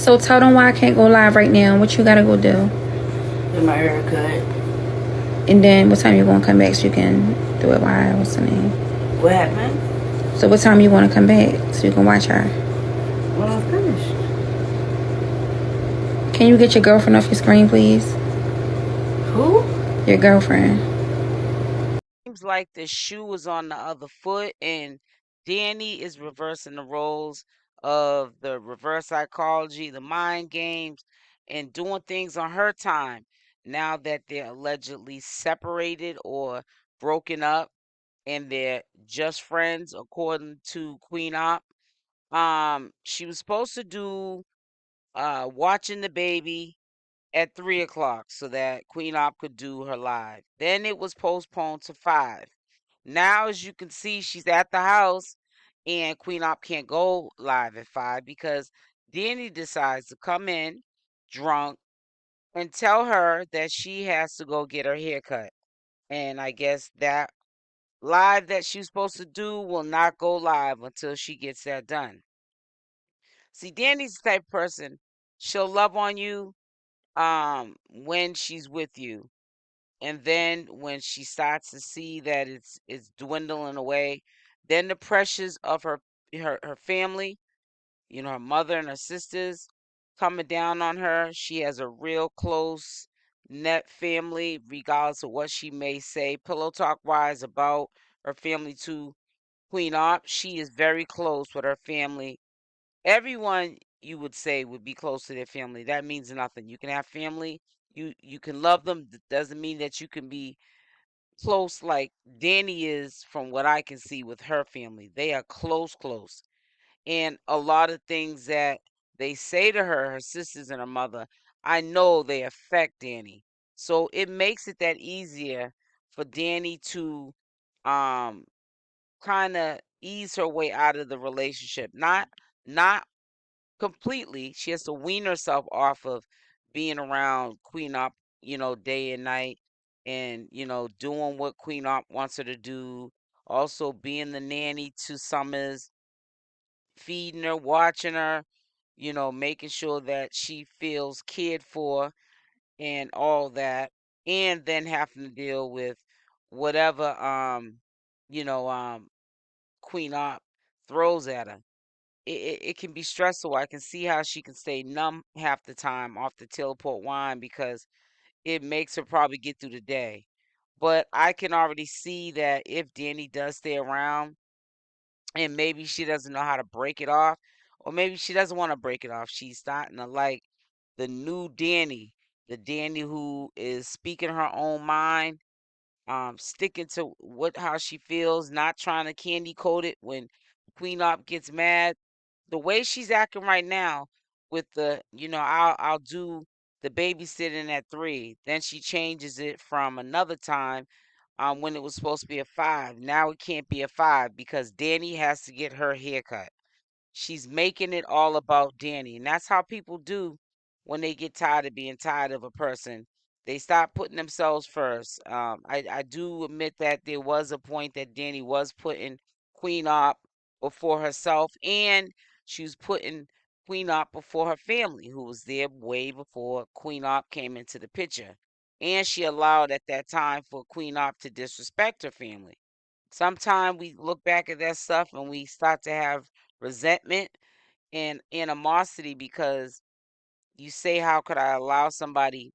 So tell them why I can't go live right now. What you gotta go do? Get my hair cut. And then what time you gonna come back so you can do it live? What's the name? What happened? So what time you wanna come back so you can watch her? When I'm finished. Can you get your girlfriend off your screen, please? Who? Your girlfriend. Seems like the shoe is on the other foot, and Dani is reversing the roles of the reverse psychology, the mind games, and doing things on her time now that they're allegedly separated or broken up and they're just friends, according to Queen Opp. She was supposed to do watching the baby at 3 o'clock so that Queen Opp could do her live. Then it was postponed to 5. Now, as you can see, she's at the house and Queen Opp can't go live at 5 because Dani decides to come in drunk and tell her that she has to go get her hair cut. And I guess that live that she's supposed to do will not go live until she gets that done. See, Dani's the type of person, she'll love on you when she's with you. And then when she starts to see that it's dwindling away, then the pressures of her family, her mother and her sisters coming down on her. She has a real close net family, regardless of what she may say pillow talk wise about her family to Queen Opp. She is very close with her family. Everyone you would say would be close to their family. That means nothing. You can have family, you can love them. Doesn't mean that you can be close like Dani is from what I can see with her family. They are close. And a lot of things that they say to her sisters and her mother, I know they affect Dani. So it makes it that easier for Dani to um kind of ease her way out of the relationship. Not completely. She has to wean herself off of being around Queen Opp, day and night and, doing what Queen Opp wants her to do. Also being the nanny to Summers, feeding her, watching her, making sure that she feels cared for and all that. And then having to deal with whatever you know, um Queen Opp throws at her. It can be stressful. I can see how she can stay numb half the time off the teleport wine because it makes her probably get through the day. But I can already see that if Dani does stay around and maybe she doesn't know how to break it off, or maybe she doesn't want to break it off. She's starting to like the new Dani, the Dani who is speaking her own mind, sticking to how she feels, not trying to candy coat it when Queen Op gets mad. The way she's acting right now with I'll do the babysitting at 3, then she changes it from another time when it was supposed to be a 5. Now it can't be a 5 because Dani has to get her haircut. She's making it all about Dani. And that's how people do when they get tired of being tired of a person. They stop putting themselves first. I do admit that there was a point that Dani was putting Queen Op before herself, and she was putting Queen Op before her family, who was there way before Queen Op came into the picture. And she allowed at that time for Queen Op to disrespect her family. Sometimes we look back at that stuff and we start to have resentment and animosity because you say, how could I allow somebody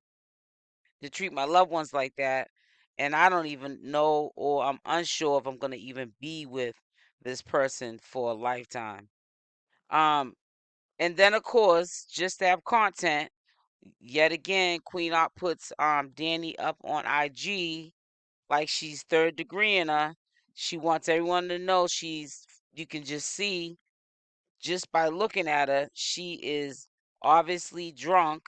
to treat my loved ones like that? And I don't even know, or I'm unsure if I'm going to even be with this person for a lifetime. Um, and then, of course, just to have content, yet again, Queen Op puts Dani up on IG like she's third degree in her. She wants everyone to know you can just see just by looking at her, she is obviously drunk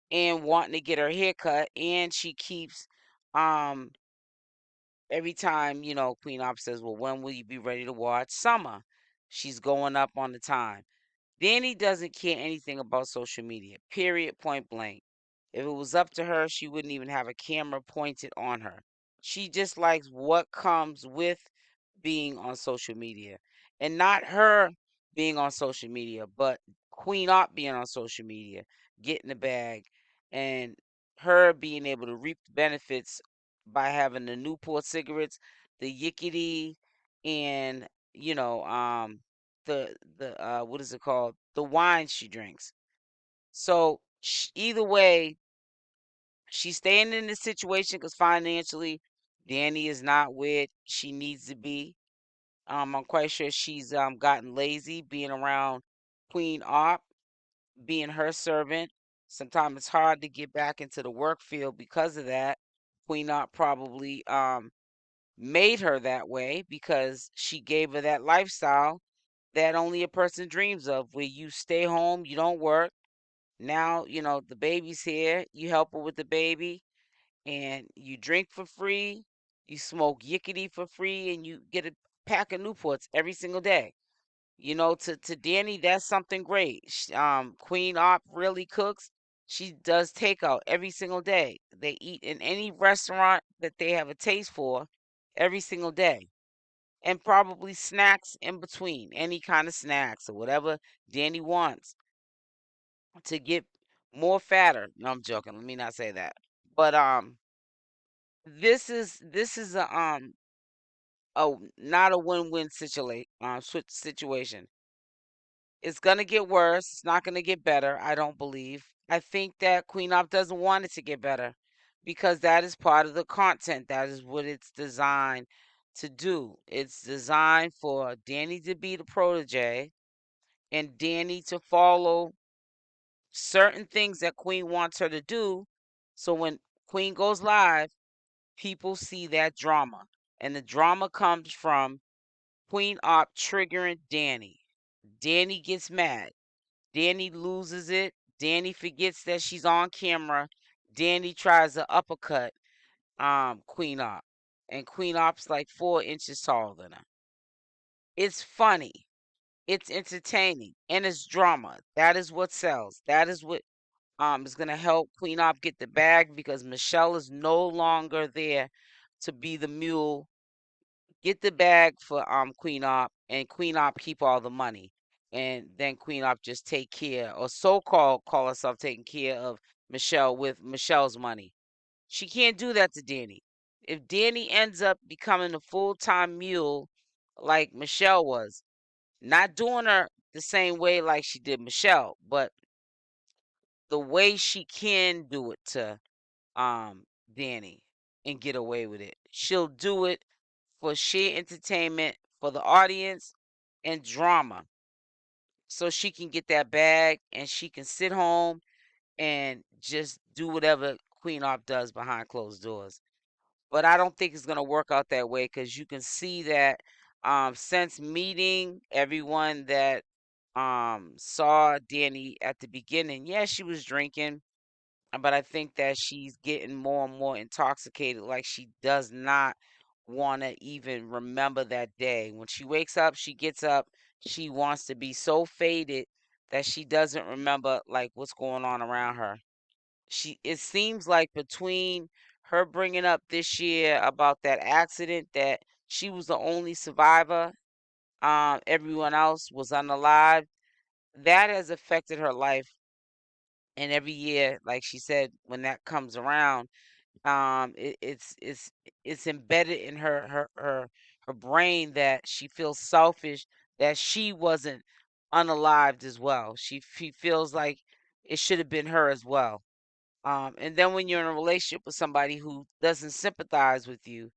and wanting to get her hair cut. And she keeps, um, every time, Queen Op says, well, when will you be ready to watch Summer? She's going up on the time. Dani doesn't care anything about social media, period, point blank. If it was up to her, she wouldn't even have a camera pointed on her. She just likes what comes with being on social media. And not her being on social media, but Queen Opp being on social media, getting the bag, and her being able to reap the benefits by having the Newport cigarettes, the Yickety, and the what is it called? The wine she drinks. So either way, she's staying in this situation because financially, Dani is not where she needs to be. I'm quite sure she's gotten lazy being around Queen Opp, being her servant. Sometimes it's hard to get back into the work field because of that. Queen Opp probably made her that way because she gave her that lifestyle that only a person dreams of, where you stay home, you don't work. Now, the baby's here, you help her with the baby, and you drink for free, you smoke yickety for free, and you get a pack of Newports every single day. To Dani, that's something great. Queen Op really cooks. She does takeout every single day. They eat in any restaurant that they have a taste for every single day. And probably snacks in between, any kind of snacks or whatever Dani wants to get more fatter. No, I'm joking. Let me not say that. But this is a not a win-win situation. It's gonna get worse. It's not gonna get better, I don't believe. I think that Queen Op doesn't want it to get better because that is part of the content. That is what it's designed to do. It's designed for Dani to be the protege and Dani to follow certain things that Queen wants her to do. So when Queen goes live, people see that drama. And the drama comes from Queen Op triggering Dani. Dani gets mad. Dani loses it. Dani forgets that she's on camera. Dani tries to uppercut Queen Op. And Queen Op's like 4 inches taller than her. It's funny. It's entertaining. And it's drama. That is what sells. That is what is gonna help Queen Op get the bag because Michelle is no longer there to be the mule. Get the bag for Queen Op, and Queen Op keep all the money, and then Queen Op just take care, or call herself taking care of Michelle with Michelle's money. She can't do that to Dani. If Dani ends up becoming a full-time mule like Michelle was, not doing her the same way like she did Michelle, but the way she can do it to Dani and get away with it. She'll do it for sheer entertainment for the audience and drama. So she can get that bag and she can sit home and just do whatever Queen Op does behind closed doors. But I don't think it's going to work out that way because you can see that since meeting everyone that saw Dani at the beginning, yeah, she was drinking, but I think that she's getting more and more intoxicated. Like she does not want to even remember that day. When she wakes up, she gets up, she wants to be so faded that she doesn't remember like what's going on around her. It seems like between her bringing up this year about that accident that she was the only survivor, everyone else was unalive. That has affected her life, and every year, like she said, when that comes around, it's embedded in her brain that she feels selfish, that she wasn't unalived as well. She feels like it should have been her as well. And then when you're in a relationship with somebody who doesn't sympathize with you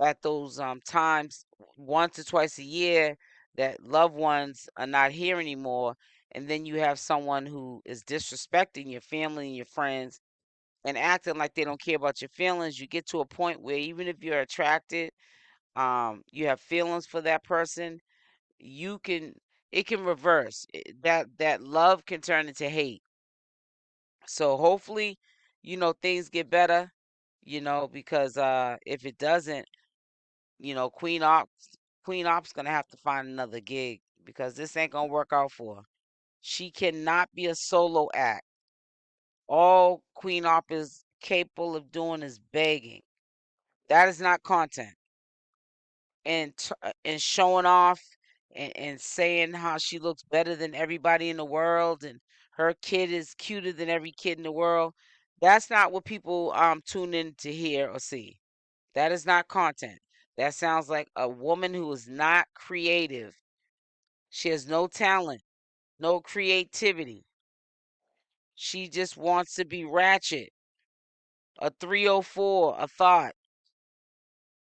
at those times, once or twice a year, that loved ones are not here anymore, and then you have someone who is disrespecting your family and your friends and acting like they don't care about your feelings, you get to a point where even if you're attracted, you have feelings for that person, you can it can reverse. That love can turn into hate. So hopefully, things get better, because if it doesn't, Queen Op's gonna have to find another gig because this ain't gonna work out for her. She cannot be a solo act. All Queen Op is capable of doing is begging. That is not content. And showing off and saying how she looks better than everybody in the world and her kid is cuter than every kid in the world. That's not what people tune in to hear or see. That is not content. That sounds like a woman who is not creative. She has no talent, no creativity. She just wants to be ratchet, a 304, a thought,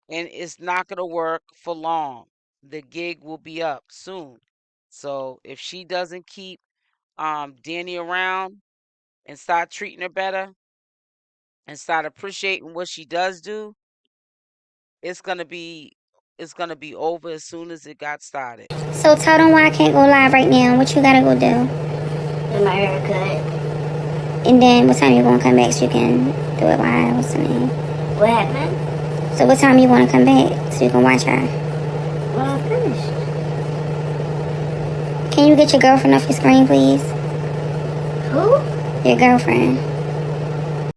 and it's not going to work for long. The gig will be up soon. So if she doesn't keep Dani around and start treating her better and start appreciating what she does do, it's gonna be over as soon as it got started. So tell them why I can't go live right now. What you gotta go do? Get my hair cut. And then what time you gonna come back so you can do it live? What's the name? What happened? So what time you wanna come back so you can watch her? When I'm finished. Can you get your girlfriend off your screen, please? Who? Your girlfriend.